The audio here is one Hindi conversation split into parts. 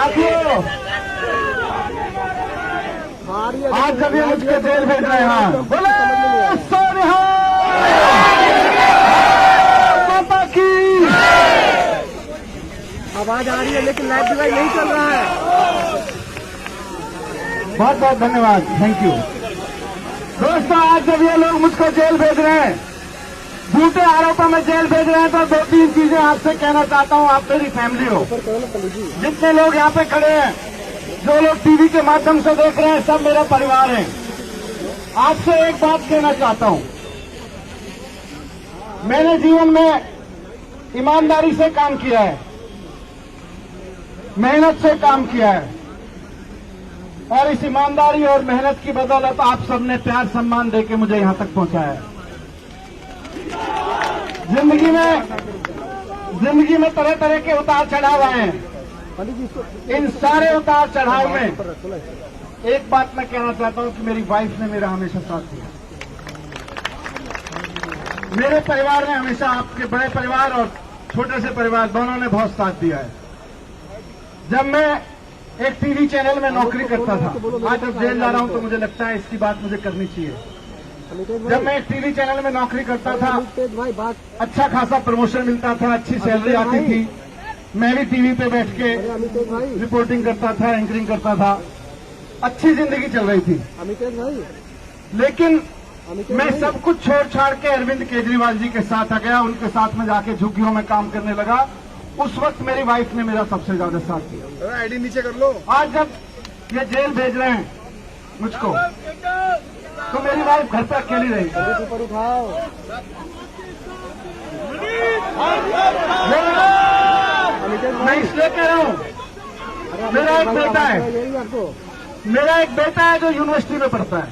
साथियों, आज जब ये मुझको जेल भेज रहे हैं, बोले सोनिया माता की आवाज आ रही है, लेकिन लाइव डिवाइस नहीं चल रहा है। बहुत बहुत धन्यवाद, थैंक यू। दोस्तों, आज जब ये लोग मुझको जेल भेज रहे हैं, झूठे आरोपों में जेल भेज रहे हैं, तो दो तीन चीजें आपसे कहना चाहता हूं। आप मेरी फैमिली हो, जितने लोग यहाँ पे खड़े हैं, जो लोग टीवी के माध्यम से देख रहे हैं, सब मेरा परिवार है। आपसे एक बात कहना चाहता हूं, मैंने जीवन में ईमानदारी से काम किया है, मेहनत से काम किया है, और इस ईमानदारी और मेहनत की बदौलत आप सबने प्यार सम्मान देके मुझे यहां तक पहुंचाया है। जिंदगी में तरह तरह के उतार चढ़ाव आए हैं। इन सारे उतार चढ़ाव में एक बात मैं कहना चाहता हूं कि मेरी वाइफ ने मेरा हमेशा साथ दिया। मेरे परिवार ने हमेशा, आपके बड़े परिवार और छोटे से परिवार दोनों ने बहुत साथ दिया है। जब मैं एक टीवी चैनल में नौकरी करता था, आज जब जेल जा रहा हूं तो मुझे लगता है इसकी बात मुझे करनी चाहिए। जब मैं एक टीवी चैनल में नौकरी करता था, अच्छा खासा प्रमोशन मिलता था, अच्छी सैलरी आती थी। मैं भी टीवी पे बैठ के रिपोर्टिंग करता था, एंकरिंग करता था, अच्छी जिंदगी चल रही थी। लेकिन मैं सब कुछ छोड़ छाड़ के अरविंद केजरीवाल जी के साथ आ गया, उनके साथ में जाके झुग्गियों में काम करने लगा। उस वक्त मेरी वाइफ ने मेरा सबसे ज्यादा साथ दिया। आईडी नीचे कर लो। आज जब ये जेल भेज रहे हैं मुझको, तो मेरी वाइफ घर पे अकेली रही। ऊपर उठाओ। मैं इसलिए कह रहा हूँ, मेरा एक बेटा है, जो यूनिवर्सिटी में पढ़ता है,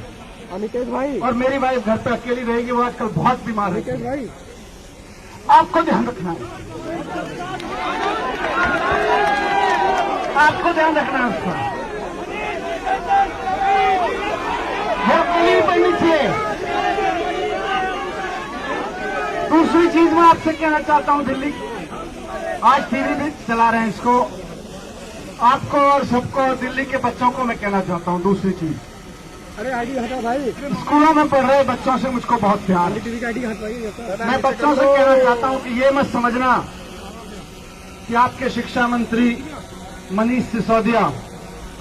अमितेश भाई, और मेरी वाइफ घर पे अकेली रहेगी। वो आजकल बहुत बीमार है। भाई आपको ध्यान रखना है, आपको ध्यान रखना है उसका। वो अकेली पढ़नी चाहिए। दूसरी चीज मैं आपसे कहना चाहता हूं, दिल्ली आज टीवी भी चला रहे हैं इसको, आपको और सबको, दिल्ली के बच्चों को मैं कहना चाहता हूं दूसरी चीज। अरे आईडी हटा भाई। स्कूलों में पढ़ रहे बच्चों से मुझको बहुत प्यार है। टीवी की आईडी हटवाइए। मैं बच्चों से कहना चाहता हूं कि ये मत समझना कि आपके शिक्षा मंत्री मनीष सिसोदिया,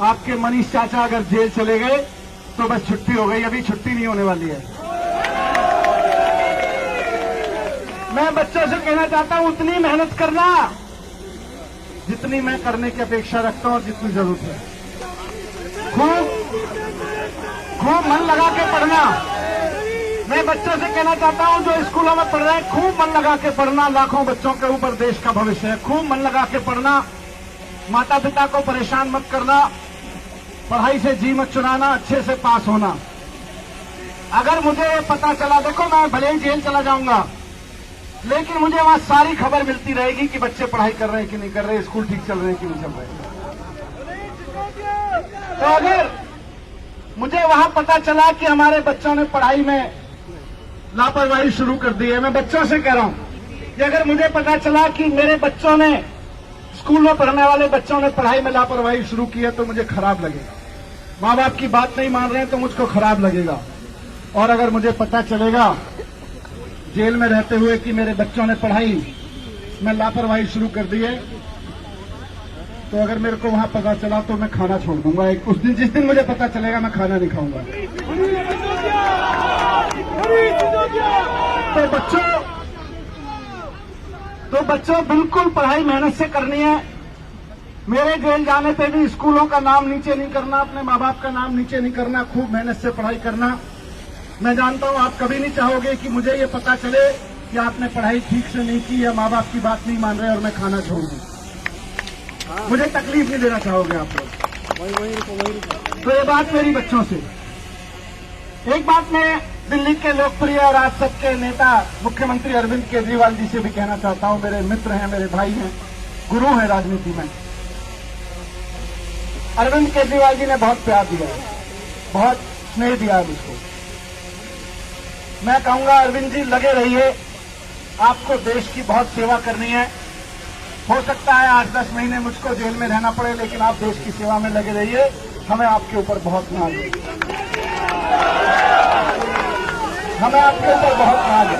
आपके मनीष चाचा अगर जेल चले गए तो बस छुट्टी हो गई। अभी छुट्टी नहीं होने वाली है। मैं बच्चों से कहना चाहता हूं, उतनी मेहनत करना जितनी मैं करने की अपेक्षा रखता हूं और जितनी जरूरत है। खूब मन लगा के पढ़ना। मैं बच्चों से कहना चाहता हूं, जो स्कूलों में पढ़ रहे हैं, खूब मन लगा के पढ़ना। लाखों बच्चों के ऊपर देश का भविष्य है। खूब मन लगा के पढ़ना। माता पिता को परेशान मत करना। पढ़ाई से जी मत चुराना, अच्छे से पास होना। अगर मुझे पता चला, देखो मैं भले ही जेल चला जाऊंगा, लेकिन मुझे वहां सारी खबर मिलती रहेगी कि बच्चे पढ़ाई कर रहे हैं कि नहीं कर रहे, स्कूल ठीक चल रहे हैं कि नहीं चल रहे। तो अगर मुझे वहां पता चला कि हमारे बच्चों ने पढ़ाई में लापरवाही शुरू कर दी है, मैं बच्चों से कह रहा हूं कि अगर मुझे पता चला कि मेरे बच्चों ने, स्कूल में पढ़ने वाले बच्चों ने पढ़ाई में लापरवाही शुरू की है, तो मुझे खराब लगेगा। माँ बाप की बात नहीं मान रहे हैं तो मुझको खराब लगेगा। और अगर मुझे पता चलेगा जेल में रहते हुए कि मेरे बच्चों ने पढ़ाई में लापरवाही शुरू कर दी है, तो अगर मेरे को वहां पता चला तो मैं खाना छोड़ दूंगा। उस दिन, जिस दिन मुझे पता चलेगा, मैं खाना नहीं खाऊंगा। तो बच्चों बिल्कुल पढ़ाई मेहनत से करनी है। मेरे जेल जाने पे भी स्कूलों का नाम नीचे नहीं करना, अपने माँ बाप का नाम नीचे नहीं करना, खूब मेहनत से पढ़ाई करना। मैं जानता हूं आप कभी नहीं चाहोगे कि मुझे ये पता चले कि आपने पढ़ाई ठीक से नहीं की या माँ बाप की बात नहीं मान रहे और मैं खाना छोड़ दूं। मुझे तकलीफ नहीं देना चाहोगे आप लोग। तो ये बात मेरी बच्चों से। एक बात मैं दिल्ली के लोकप्रिय और आज सबके नेता मुख्यमंत्री अरविंद केजरीवाल जी से भी कहना चाहता हूं। मेरे मित्र हैं, मेरे भाई हैं, गुरु हैं राजनीति में। अरविंद केजरीवाल जी ने बहुत प्यार दिया है, बहुत स्नेह दिया है मुझको। मैं कहूंगा अरविंद जी, लगे रहिए। आपको देश की बहुत सेवा करनी है। हो सकता है 8-10 महीने मुझको जेल में रहना पड़े, लेकिन आप देश की सेवा में लगे रहिए। हमें आपके ऊपर बहुत नाज है, हमें आपके ऊपर बहुत नाज है।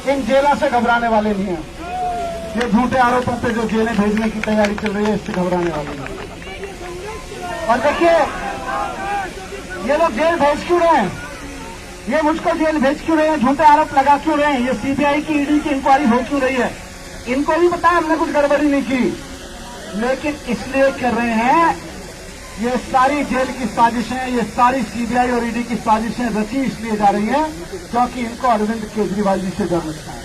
इन जेलों से घबराने वाले नहीं हैं। ये झूठे आरोपों पे जो जेलें भेजने की तैयारी चल रही है, इससे घबराने वाले नहीं। और देखिए, ये लोग जेल भेज क्यों रहे हैं, ये मुझको जेल भेज क्यों रहे हैं, झूठे आरोप लगा क्यों रहे हैं, ये सीबीआई की ईडी की इंक्वायरी हो क्यों रही है, इनको भी पता है हमने कुछ गड़बड़ी नहीं की, लेकिन इसलिए कर रहे हैं। ये सारी जेल की साजिशें, ये सारी सीबीआई और ईडी की साजिशें रची इसलिए जा रही हैं क्योंकि इनको अरविंद केजरीवाल जी से डर लगता है।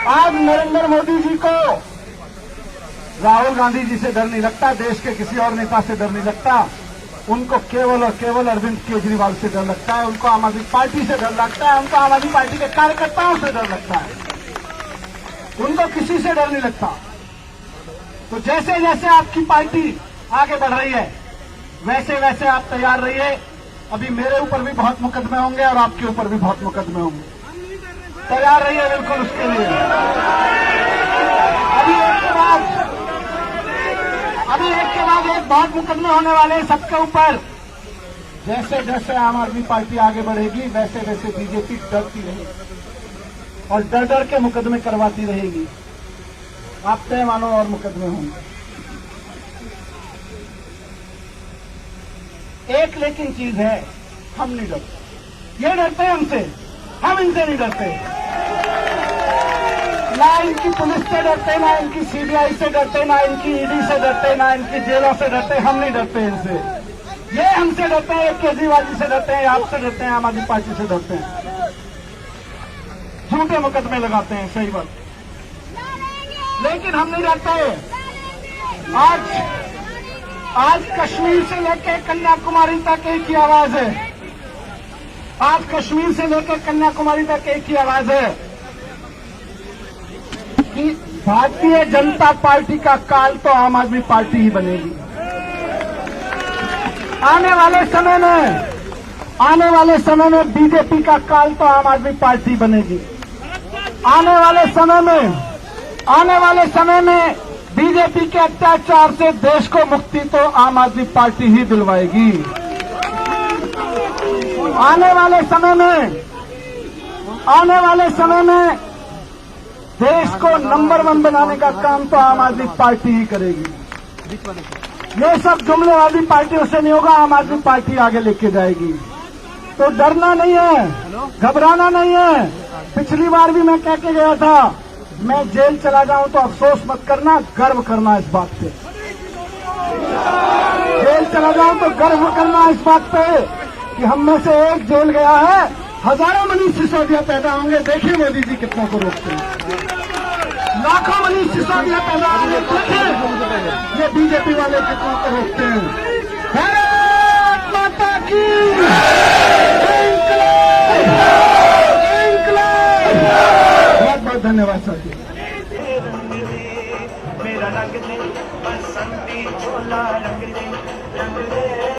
आज नरेंद्र मोदी जी को राहुल गांधी जी से डर नहीं लगता, देश के किसी और नेता से डर नहीं लगता, उनको केवल और केवल अरविंद केजरीवाल से डर लगता है, उनको आम आदमी पार्टी से डर लगता है, उनको आम आदमी पार्टी के कार्यकर्ताओं से डर लगता है, उनको किसी से डर नहीं लगता। तो जैसे जैसे आपकी पार्टी आगे बढ़ रही है, वैसे वैसे आप तैयार रहिए। अभी मेरे ऊपर भी बहुत मुकदमे होंगे और आपके ऊपर भी बहुत मुकदमे होंगे, तैयार रहिए बिल्कुल उसके लिए। अभी एक के बाद एक बहुत मुकदमे होने वाले हैं सबके ऊपर। जैसे जैसे आम आदमी पार्टी आगे बढ़ेगी, वैसे वैसे बीजेपी डरती रहेगी और डर डर के मुकदमे करवाती रहेगी। आप तय मानो और मुकदमे होंगे। एक लेकिन चीज है, हम नहीं डरते। ये डरते हैं हमसे, हम इनसे नहीं डरते। ना इनकी पुलिस से डरते, ना इनकी सीबीआई से डरते, ना इनकी ईडी से डरते, ना इनकी जेलों से डरते। हम नहीं डरते इनसे, ये हमसे डरते हैं, केजरीवाल जी से डरते हैं, आपसे डरते हैं, आम आदमी पार्टी से डरते हैं, झूठे मुकदमे लगाते हैं, सही बात। लेकिन हम नहीं डरते। आज कश्मीर से लेकर कन्याकुमारी तक एक ही आवाज है। आज कश्मीर से लेकर कन्याकुमारी तक एक ही आवाज है कि भारतीय जनता पार्टी का काल तो आम आदमी पार्टी ही बनेगी। आने वाले समय में बीजेपी का काल तो आम आदमी पार्टी बनेगी। आने वाले समय में बीजेपी के अत्याचार से देश को मुक्ति तो आम आदमी पार्टी ही दिलवाएगी। आने वाले समय में देश को नंबर 1 बनाने का काम तो आम आदमी पार्टी ही करेगी। ये सब जुमलेबाजी पार्टियों से नहीं होगा, आम आदमी पार्टी आगे लेके जाएगी। तो डरना नहीं है, घबराना नहीं है। पिछली बार भी मैं कह के गया था, मैं जेल चला जाऊं तो अफसोस मत करना, गर्व करना इस बात पे। जेल चला जाऊं तो गर्व करना इस बात पे कि हम में से एक जेल गया है, हजारों मनीष सिसोदिया पैदा होंगे। देखिए मोदी जी कितनों को रोकते हैं, लाखों मनीष सिसोदिया पैदा होंगे। देखिए ये बीजेपी वाले कितनों को रोकते हैं। भारत माता की इंकलाब। बहुत बहुत धन्यवाद साथी।